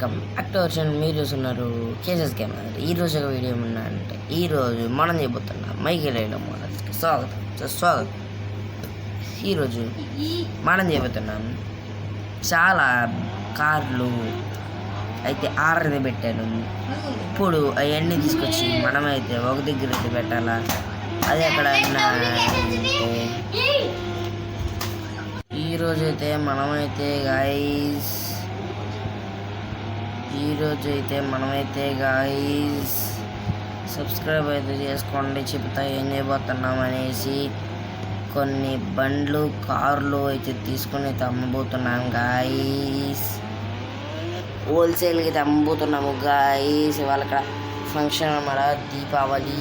Welcome back to our channel. మీరు చూస్తున్నారు cases gamer. ఈరోజు ఒక వీడియో ఏమన్నా అంటే ఈరోజు మనం చేయబోతున్నాం మైకేల్ మోడల్స్కి స్వాగతం. ఈరోజు మనం చేయబోతున్నాం చాలా కార్లు అయితే ఆర్డర్ పెట్టాను. ఇప్పుడు అవన్నీ తీసుకొచ్చి మనమైతే ఒక దగ్గర అయితే పెట్టాలా. అది ఎక్కడ ఈరోజైతే మనమైతే గాయస్ సబ్స్క్రైబ్ అయితే చేసుకోండి. చెప్తా ఏం చేయబోతున్నాం అనేసి. కొన్ని బండ్లు కార్లు అయితే తీసుకొని అయితే అమ్మబోతున్నాం గాయస్. హోల్సేల్కి అయితే అమ్మబోతున్నాము గాయస్. వాళ్ళకి ఫంక్షన్ అన్నమాట, దీపావళి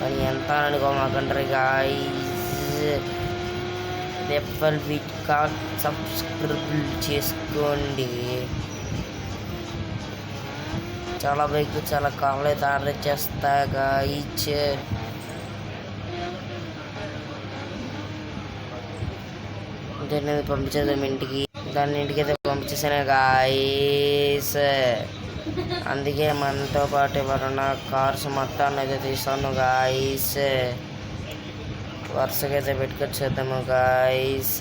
అని ఎంత అనుకోమాకంటారు guys. Refer with card subscribe చేసుకోండి. చాలా బైక్ చాలా కార్లు అయితే ఆర్డర్ చేస్తా గాయస్. దాన్ని పంపించేద్దాం ఇంటికి. దాన్ని ఇంటికైతే పంపించేసాను గాయస్. అందుకే మనతో పాటు ఎవరన్నా కార్స్ మొత్తాన్ని అయితే తీస్తాను గాయస్. వరుసగా అయితే పెట్టుకొచ్చేద్దాము గాయస్.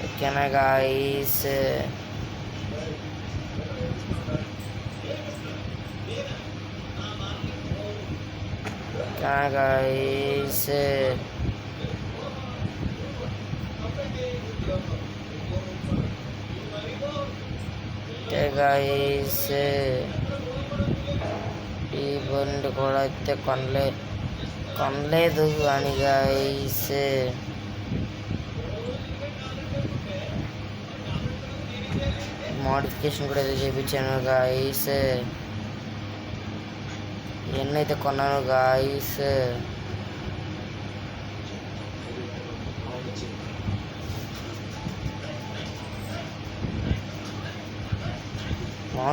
ఓకేనా గాయస్. గాయస్ గాయస్ ఈ బండి కూడా అయితే కొనలేదు కానీ గాయస్ మోడిఫికేషన్ కూడా అయితే చేయించాను గాయస్. ఇవన్నీ అయితే కొన్నాను గాయస్.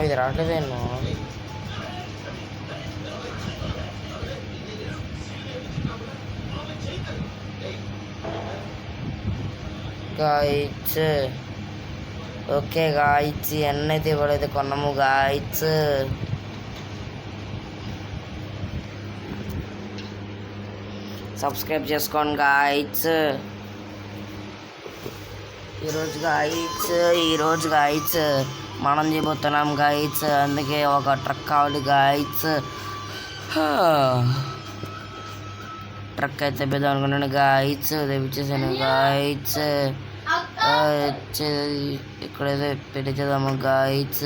ఇది రావట్లేదేమో గాయస్. ఓకే గాయస్, ఎన్ని అయితే ఇవ్వడైతే కొన్నాము గాయస్. సబ్స్క్రైబ్ చేసుకోండి గాయస్. ఈరోజు గాయస్ మనం చేయబోతున్నాం గాయస్. అందుకే ఒక ట్రక్ కావాలి గాయస్. ట్రక్ అయితే పెద్దాం అనుకున్నాను గాయస్. తెప్పించేసాను గాయస్. ఇక్కడైతే పెట్టించేద్దాము గాయస్.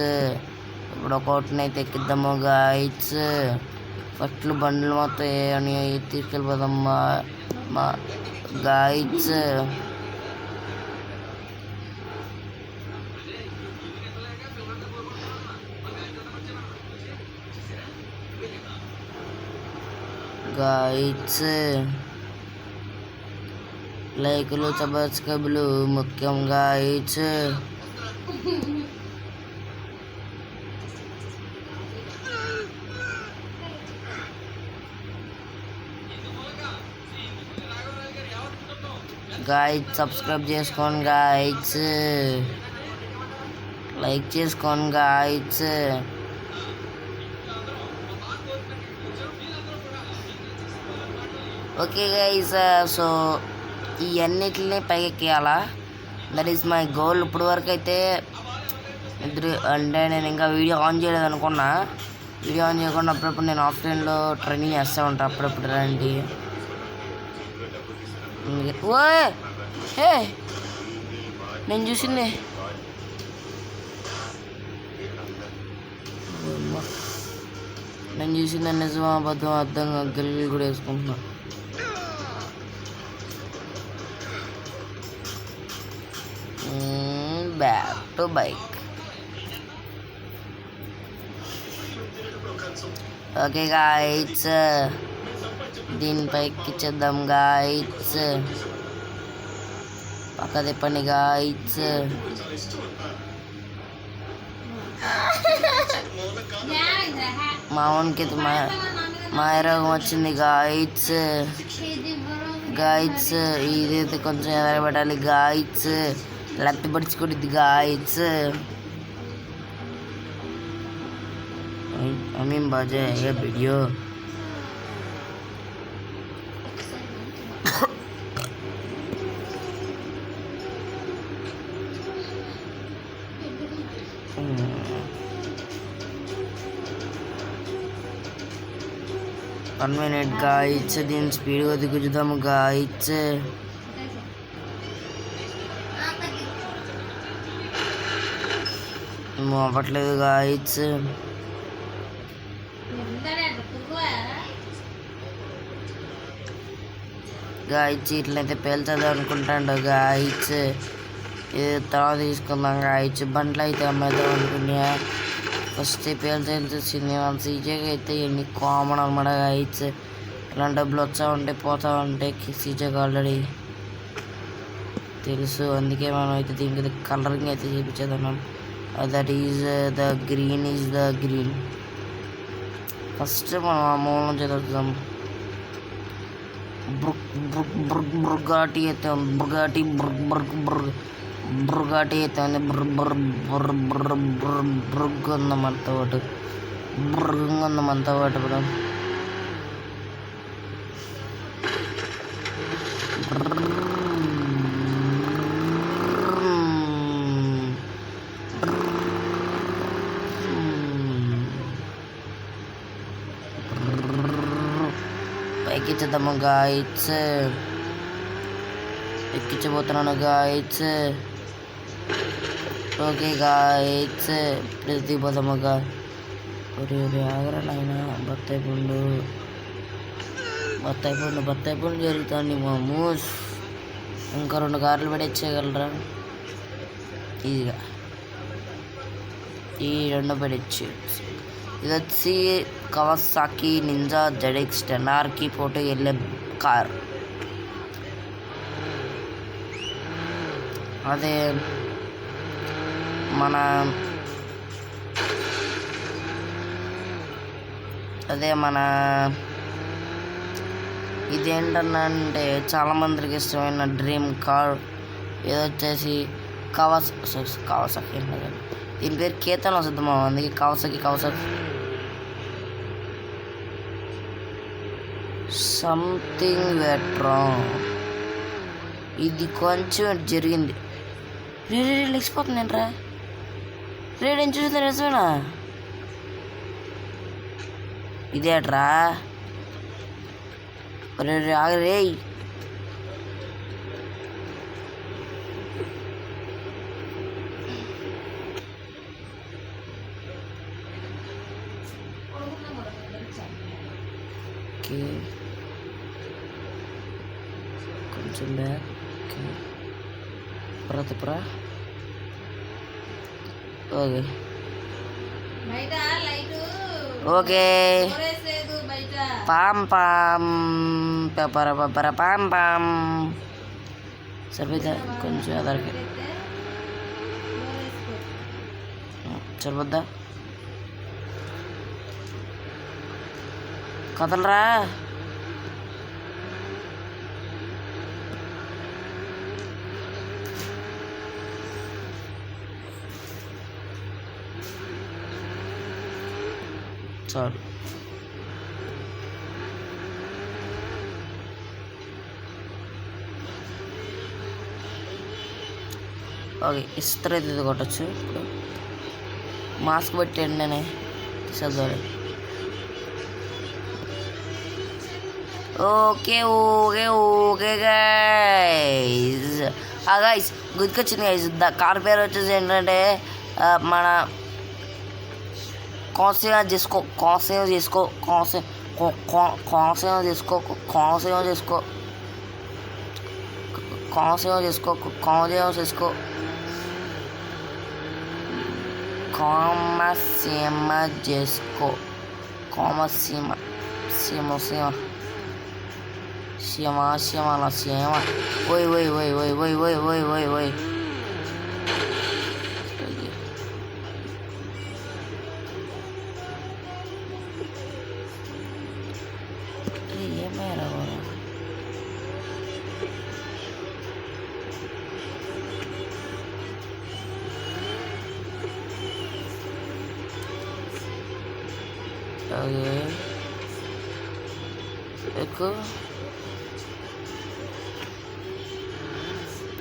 ఇప్పుడు ఒకటిని అయితే ఎక్కిద్దాము గాయస్. ఫస్ట్ బండ్లు మొత్తం అని తీసుకెళ్ళిపోదాం గాయస్. గాయస్ లైకులు సబ్స్క్రైబ్లు ముఖ్యం గాయస్. గాయస్ సబ్స్క్రైబ్ చేసుకోండి గాయస్. లైక్ చేసుకోండి గాయస్. ఓకే గైస్, సో ఇవన్నిటిని పైకెక్కియాలా. That is my goal. ఇప్పుడు వరకు అయితే అంటే నేను ఇంకా వీడియో ఆన్ చేయలేదు అనుకున్నా. వీడియో ఆన్ చేయకుండా అప్పుడప్పుడు నేను ఆఫ్లైన్లో ట్రైనింగ్ చేస్తూ ఉంటాను అప్పుడప్పుడు. రండి ఓ హే నేను చూసింది నిజమా అబద్ధం అర్థం గల్లి కూడా వేసుకుంటున్నా. Back to bike. Okay guys, దీనిపైకి ఇచ్చేద్దాం గాయస్. పక్క తిప్పండి గాయస్. మా వానికి మాయరోగం వచ్చింది గాయత్స్. గాయత్స్ ఇదైతే కొంచెం ఎదరబెట్టాలి గాయత్స్. లత్తి పడుచుకుంటుంది గాయత్స్. అమీన్ బాజే ఏ వీడియో కన్వీనియంట్ గాయత్స్. దీన్ని స్పీడ్గా దిగుదాము గాయత్స్. అవ్వట్లేదు గాయత్స్. గాయత్స్ ఇట్లయితే పేల్చదు అనుకుంటాడు గాయత్స్. ఇది తర్వాత తీసుకుందాం గాయత్స్. బండ్లు అయితే అమ్మేద్దాం అనుకున్నా. ఫస్ట్ పేల్చేసింది వాళ్ళ సీజేకి అయితే ఎన్ని కామన్ అనమాట గాయత్స్. ఇలాంటి డబ్బులు వచ్చా ఉంటాయి పోతా ఉంటాయి సీజేకి ఆల్రెడీ తెలుసు. అందుకే మనం అయితే దీనికి కలరింగ్ అయితే చూపించేద్దాం. That is the green is the green. First మనం ఆ మూలం చదువుతాం. బుర్గాటి అయితే బుర్గాటి బుర్గాటి అయితే ఉంది. బుర్గ్ ఉంది మనతో పాటు. బుర్గంగా ఉంది మనతో పాటు ఇప్పుడు. ఎక్కించుదాము గాయత్స్. ఎక్కించబోతున్నాను గాయత్స్. ఓకే గాయత్స్ ప్రతిపోదాముగా. ఆగరాలైనా బత్తాయి పండు జరుగుతుంది మామూస్. ఇంకా 2 కార్లు పడేచ్చేయగలరా ఈజీగా? ఈ 2 పడేచ్చు. ఇది వచ్చి కవాసాకి నింజా ZX 10Rకి ఫోటో వెళ్ళే కార్. అదే మన ఇదేంటంటే చాలామందికి ఇష్టమైన డ్రీమ్ కార్. ఇది వచ్చేసి కవాసాకి. దీని పేరు కేతన్ వస్తుంది మా. అందుకే కవాసాకి సంథింగ్ వెట్రాంగ్. ఇది కొంచెం జరిగింది. లేచిపోతుంది ఏంట్రా? ఏం చూస్తుంది నిజమేనా? ఇదేట్రా? ఆగరే. కొంచెం బ్యాక్. తిప్పరా. ఓకే పామ్ పెప్పర పామ్ సరిపోద్దా? కొంచెం అదరికి సరిపోద్దా? కదలరా. చాలు. ఓకే ఇస్త్రీ అయితే కొట్టచ్చు. ఇప్పుడు మాస్క్ పెట్టండి నేను తీసేద్దాం. Okay guys. గైస్ గుర్తుకొచ్చింది గైస్. కార్ పేరు వచ్చేసి ఏంటంటే మన కోసేవ చేసుకో. ఓయ్ ఓకే ఎక్కువ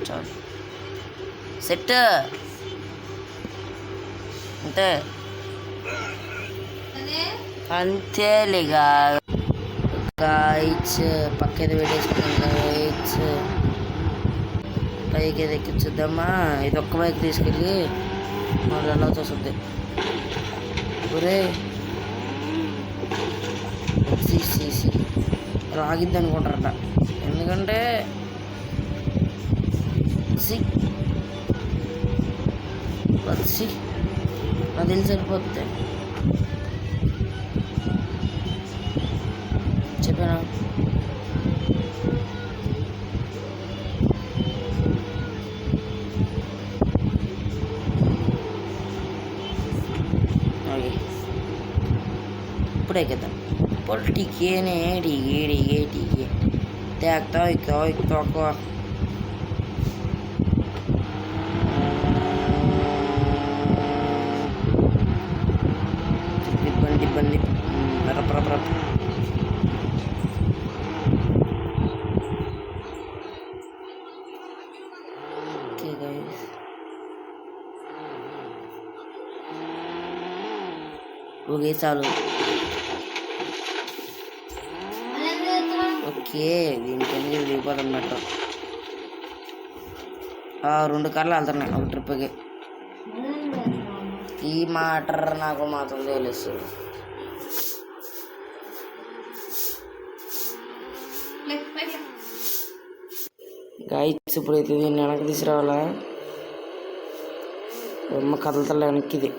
చాలు సెట్ అంతే అంతేలేగా గాయస్ పక్కది పెట్టేసుకున్నాం గాయస్ పైకి ఎక్కించుద్దామా ఇది ఒక్క బైక్ తీసుకెళ్ళి మళ్ళీ ఎలా చూస్తుంది ఒరే సీసీ రాగిద్ది అనుకుంటారట ఎందుకంటే నాకు తెలిసి సరిపోతుంది చెప్పాను ఓకే ఇప్పుడే కదా ఇప్పుడు టీకేనే టీకే తేక్తా ఎక్కువ బండి రప్ ఓకే గైస్ ఓకే చాలు ఓకే దీనికి దిగిపోదన్నమాట 2 కార్లు వెళ్తున్నాయి ఒక ట్రిప్కి ఈ మాట నాకు మాత్రం తెలుసు గాయస్ ఇప్పుడైతే దీన్ని వెనక్కి తీసుకురావాలా బొమ్మ కదలతల వెనక్కి ఇది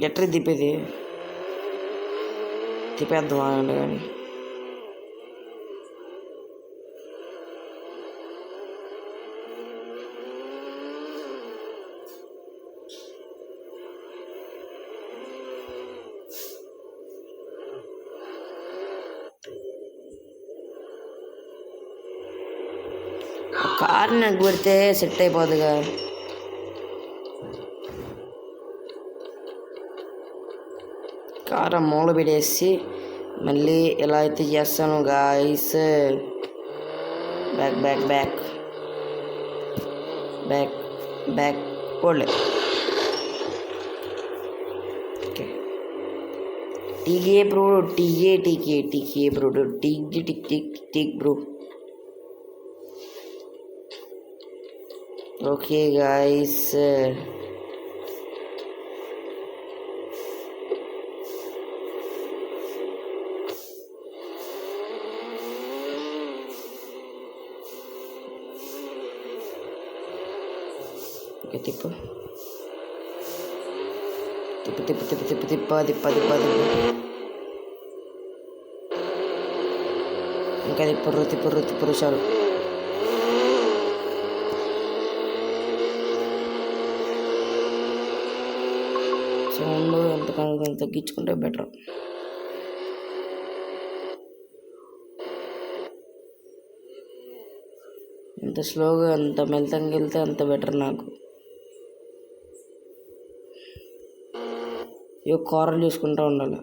ఎట్లా తిప్పేద్దాం ఆగండి కానీ కారు నాకు పెడితే సెట్ అయిపోతుందిగా కారు మూల పెట్టేసి మళ్ళీ ఎలా అయితే చేస్తాను గాయస్ బ్యాక్ ఓల్డ్ ఓకే టీకే బ్రో టీకే బ్రో టిక్ బ్రో ఓకే గాయస్ ఓకే తిప్పు ఇంకా తిప్పుర్రు చాలు సౌండ్ ఎంతకాలం తగ్గించుకుంటే బెటర్ ఎంత స్లోగా ఎంత మెల్తంగా వెళ్తే అంత బెటర్ నాకు కార్లు చూసుకుంటూ ఉండాలి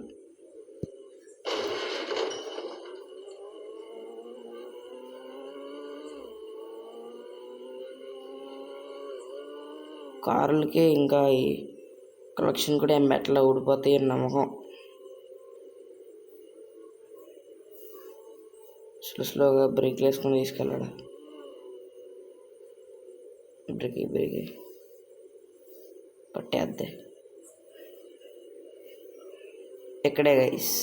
కార్లకి ఇంకా ఈ కలెక్షన్ కూడా ఏం బెట్టలో ఊడిపోతాయి అని నమ్మకం స్లోగా బ్రేక్లు వేసుకొని తీసుకెళ్ళాడు బ్రేక్ పట్టేద్దే ఎక్కడే గైస్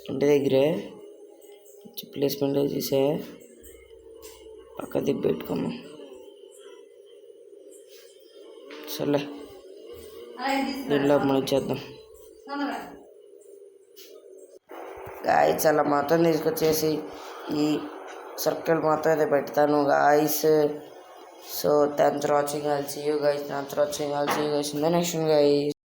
ఇంటి దగ్గరే ప్లేస్మెంట్ చేసే పక్క దిబ్బ పెట్టుకున్నాం సర్లే దీంట్లో మనం ఇచ్చేద్దాం గాయస్ అలా మొత్తం తీసుకొచ్చేసి ఈ సర్కిల్ మొత్తం అయితే పెడతాను guys so thanks for watching. I'll see you guys. Thanks for watching. I'll see you guys in the next one, guys.